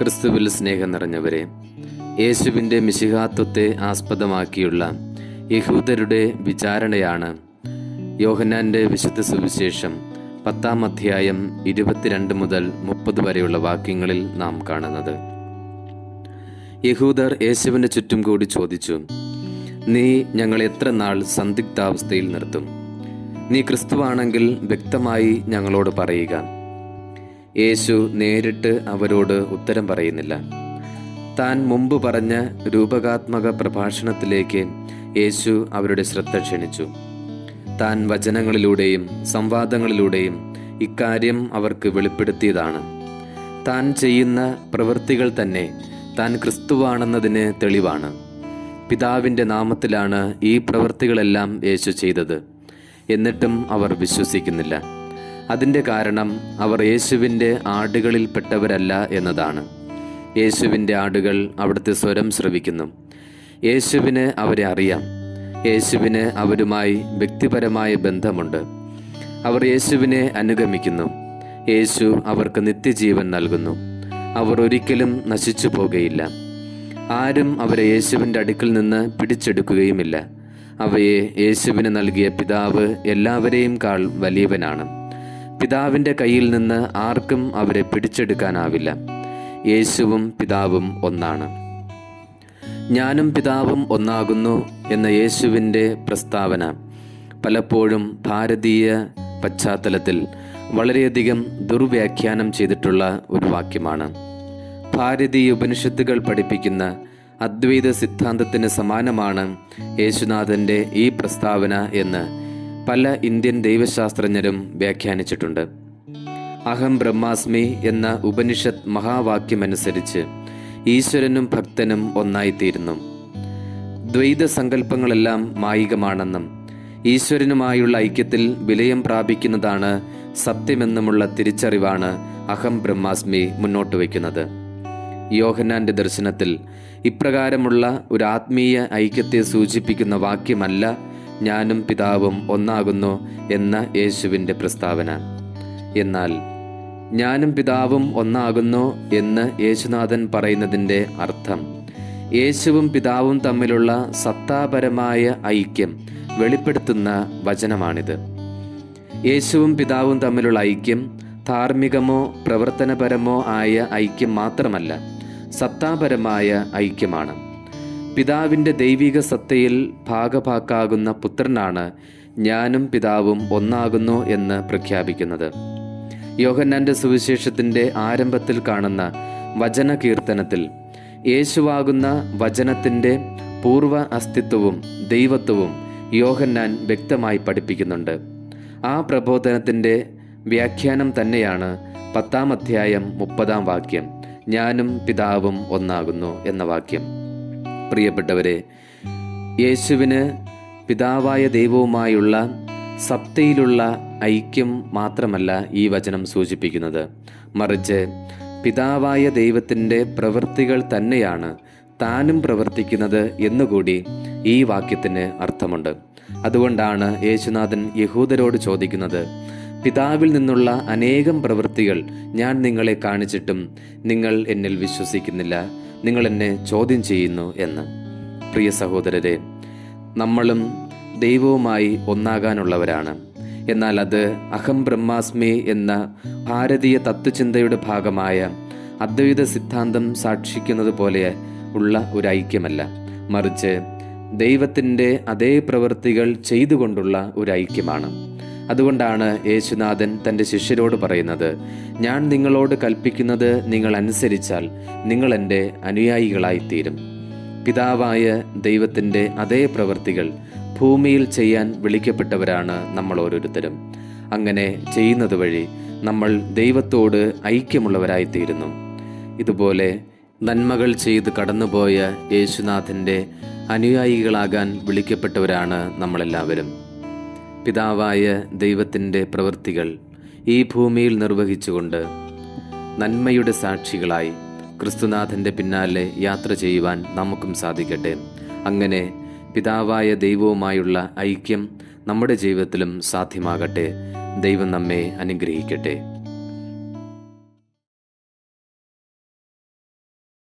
ക്രിസ്തുവിൽ സ്നേഹം നിറഞ്ഞവരെ, യേശുവിൻ്റെ മിശിഹാത്വത്തെ ആസ്പദമാക്കിയുള്ള യഹൂദരുടെ വിചാരണയാണ് യോഹന്നാൻ്റെ വിശുദ്ധ സുവിശേഷം 10-ാം അധ്യായം 22 മുതൽ 30 വരെയുള്ള വാക്യങ്ങളിൽ നാം കാണുന്നത്. യഹൂദർ യേശുവിന് ചുറ്റും കൂടി ചോദിച്ചു, നീ ഞങ്ങളെ എത്ര നാൾ സന്ദിഗ്ധാവസ്ഥയിൽ നിർത്തും? നീ ക്രിസ്തുവാണെങ്കിൽ വ്യക്തമായി ഞങ്ങളോട് പറയുക. യേശു നേരിട്ട് അവരോട് ഉത്തരം പറയുന്നില്ല. താൻ മുമ്പ് പറഞ്ഞ രൂപകാത്മക പ്രഭാഷണത്തിലേക്ക് യേശു അവരുടെ ശ്രദ്ധ ക്ഷണിച്ചു. താൻ വചനങ്ങളിലൂടെയും സംവാദങ്ങളിലൂടെയും ഇക്കാര്യം അവർക്ക് വെളിപ്പെടുത്തിയതാണ്. താൻ ചെയ്യുന്ന പ്രവൃത്തികൾ തന്നെ താൻ ക്രിസ്തുവാണെന്നതിന് തെളിവാണ്. പിതാവിൻ്റെ നാമത്തിലാണ് ഈ പ്രവൃത്തികളെല്ലാം യേശു ചെയ്തത്. എന്നിട്ടും അവർ വിശ്വസിക്കുന്നില്ല. അതിൻ്റെ കാരണം അവർ യേശുവിൻ്റെ ആടുകളിൽപ്പെട്ടവരല്ല എന്നതാണ്. യേശുവിൻ്റെ ആടുകൾ അവിടുത്തെ സ്വരം ശ്രവിക്കുന്നു. യേശുവിന് അവരെ അറിയാം. യേശുവിന് അവരുമായി വ്യക്തിപരമായ ബന്ധമുണ്ട്. അവർ യേശുവിനെ അനുഗമിക്കുന്നു. യേശു അവർക്ക് നിത്യജീവൻ നൽകുന്നു. അവർ ഒരിക്കലും നശിച്ചു പോകുകയില്ല. ആരും അവരെ യേശുവിൻ്റെ അടുക്കൽ നിന്ന് പിടിച്ചെടുക്കുകയുമില്ല. അവയെ യേശുവിന് നൽകിയ പിതാവ് എല്ലാവരെയും കാൾ വലിയവനാണ്. പിതാവിൻ്റെ കയ്യിൽ നിന്ന് ആർക്കും അവരെ പിടിച്ചെടുക്കാനാവില്ല. യേശുവും പിതാവും ഒന്നാണ്. ഞാനും പിതാവും ഒന്നാകുന്നു എന്ന യേശുവിൻ്റെ പ്രസ്താവന പലപ്പോഴും ഭാരതീയ പശ്ചാത്തലത്തിൽ വളരെയധികം ദുർവ്യാഖ്യാനം ചെയ്തിട്ടുള്ള ഒരു വാക്യമാണ്. ഭാരതീയ ഉപനിഷത്തുകൾ പഠിപ്പിക്കുന്ന അദ്വൈത സിദ്ധാന്തത്തിന് സമാനമാണ് യേശുനാഥൻ്റെ ഈ പ്രസ്താവന എന്ന് പല ഇന്ത്യൻ ദൈവശാസ്ത്രജ്ഞരും വ്യാഖ്യാനിച്ചിട്ടുണ്ട്. അഹം ബ്രഹ്മാസ്മി എന്ന ഉപനിഷത്ത് മഹാവാക്യമനുസരിച്ച് ഈശ്വരനും ഭക്തനും ഒന്നായിത്തീരുന്നു. ദ്വൈത സങ്കല്പങ്ങളെല്ലാം മായികമാണെന്നും ഈശ്വരനുമായുള്ള ഐക്യത്തിൽ വിലയം പ്രാപിക്കുന്നതാണ് സത്യമെന്നുമുള്ള തിരിച്ചറിവാണ് അഹം ബ്രഹ്മാസ്മി മുന്നോട്ട് വയ്ക്കുന്നത്. യോഹന്നാന്റെ ദർശനത്തിൽ ഇപ്രകാരമുള്ള ഒരു ആത്മീയ ഐക്യത്തെ സൂചിപ്പിക്കുന്ന വാക്യമല്ല ഞാനും പിതാവും ഒന്നാകുന്നു എന്ന യേശുവിൻ്റെ പ്രസ്താവന. എന്നാൽ ഞാനും പിതാവും ഒന്നാകുന്നു എന്ന് യേശുനാഥൻ പറയുന്നതിൻ്റെ അർത്ഥം യേശുവും പിതാവും തമ്മിലുള്ള സത്താപരമായ ഐക്യം വെളിപ്പെടുത്തുന്ന വചനമാണിത്. യേശുവും പിതാവും തമ്മിലുള്ള ഐക്യം ധാർമ്മികമോ പ്രവർത്തനപരമോ ആയ ഐക്യം മാത്രമല്ല, സത്താപരമായ ഐക്യമാണ്. പിതാവിൻ്റെ ദൈവിക സത്തയിൽ ഭാഗഭാക്കാകുന്ന പുത്രനാണ് ഞാനും പിതാവും ഒന്നാകുന്നു എന്ന് പ്രഖ്യാപിക്കുന്നത്. യോഹന്നാന്റെ സുവിശേഷത്തിൻ്റെ ആരംഭത്തിൽ കാണുന്ന വചന കീർത്തനത്തിൽ യേശുവാകുന്ന വചനത്തിൻ്റെ പൂർവ്വ അസ്തിത്വവും ദൈവത്വവും യോഹന്നാൻ വ്യക്തമായി പഠിപ്പിക്കുന്നുണ്ട്. ആ പ്രബോധനത്തിൻ്റെ വ്യാഖ്യാനം തന്നെയാണ് 10-ാം അധ്യായം 30-ാം വാക്യം, ഞാനും പിതാവും ഒന്നാകുന്നു എന്ന വാക്യം. പ്രിയപ്പെട്ടവരെ, യേശുവിന് പിതാവായ ദൈവവുമായുള്ള സത്തയിലുള്ള ഐക്യം മാത്രമല്ല ഈ വചനം സൂചിപ്പിക്കുന്നത്, മറിച്ച് പിതാവായ ദൈവത്തിൻ്റെ പ്രവൃത്തികൾ തന്നെയാണ് താനും പ്രവർത്തിക്കുന്നത് എന്നുകൂടി ഈ വാക്യത്തിന് അർത്ഥമുണ്ട്. അതുകൊണ്ടാണ് യേശുനാഥൻ യഹൂദരോട് ചോദിക്കുന്നത്, പിതാവിൽ നിന്നുള്ള അനേകം പ്രവൃത്തികൾ ഞാൻ നിങ്ങളെ കാണിച്ചിട്ടും നിങ്ങൾ എന്നിൽ വിശ്വസിക്കുന്നില്ല, നിങ്ങൾ എന്നെ ചോദ്യം ചെയ്യുന്നു എന്ന്. പ്രിയ സഹോദരരെ, നമ്മളും ദൈവവുമായി ഒന്നാകാനുള്ളവരാണ്. എന്നാൽ അത് അഹം ബ്രഹ്മാസ്മി എന്ന ഭാരതീയ തത്വചിന്തയുടെ ഭാഗമായ അദ്വൈത സിദ്ധാന്തം സാക്ഷിക്കുന്നത് പോലെ ഉള്ള ഒരു ഐക്യമല്ല, മറിച്ച് ദൈവത്തിൻ്റെ അതേ പ്രവൃത്തികൾ ചെയ്തുകൊണ്ടുള്ള ഒരു ഐക്യമാണ്. അതുകൊണ്ടാണ് യേശുനാഥൻ തൻ്റെ ശിഷ്യരോട് പറയുന്നത്, ഞാൻ നിങ്ങളോട് കൽപ്പിക്കുന്നത് നിങ്ങൾ അനുസരിച്ചാൽ നിങ്ങൾ എൻ്റെ അനുയായികളായിത്തീരും. പിതാവായ ദൈവത്തിൻ്റെ അതേ പ്രവൃത്തികൾ ഭൂമിയിൽ ചെയ്യാൻ വിളിക്കപ്പെട്ടവരാണ് നമ്മൾ ഓരോരുത്തരും. അങ്ങനെ ചെയ്യുന്നത് വഴി നമ്മൾ ദൈവത്തോട് ഐക്യമുള്ളവരായിത്തീരുന്നു. ഇതുപോലെ നന്മകൾ ചെയ്ത് കടന്നുപോയ യേശുനാഥൻ്റെ അനുയായികളാകാൻ വിളിക്കപ്പെട്ടവരാണ് നമ്മളെല്ലാവരും. പിതാവായ ദൈവത്തിൻ്റെ പ്രവൃത്തികൾ ഈ ഭൂമിയിൽ നിർവഹിച്ചുകൊണ്ട് നന്മയുടെ സാക്ഷികളായി ക്രിസ്തുനാഥൻ്റെ പിന്നാലെ യാത്ര ചെയ്യുവാൻ നമുക്കും സാധിക്കട്ടെ. അങ്ങനെ പിതാവായ ദൈവവുമായുള്ള ഐക്യം നമ്മുടെ ജീവിതത്തിലും സാധ്യമാകട്ടെ. ദൈവം നമ്മെ അനുഗ്രഹിക്കട്ടെ.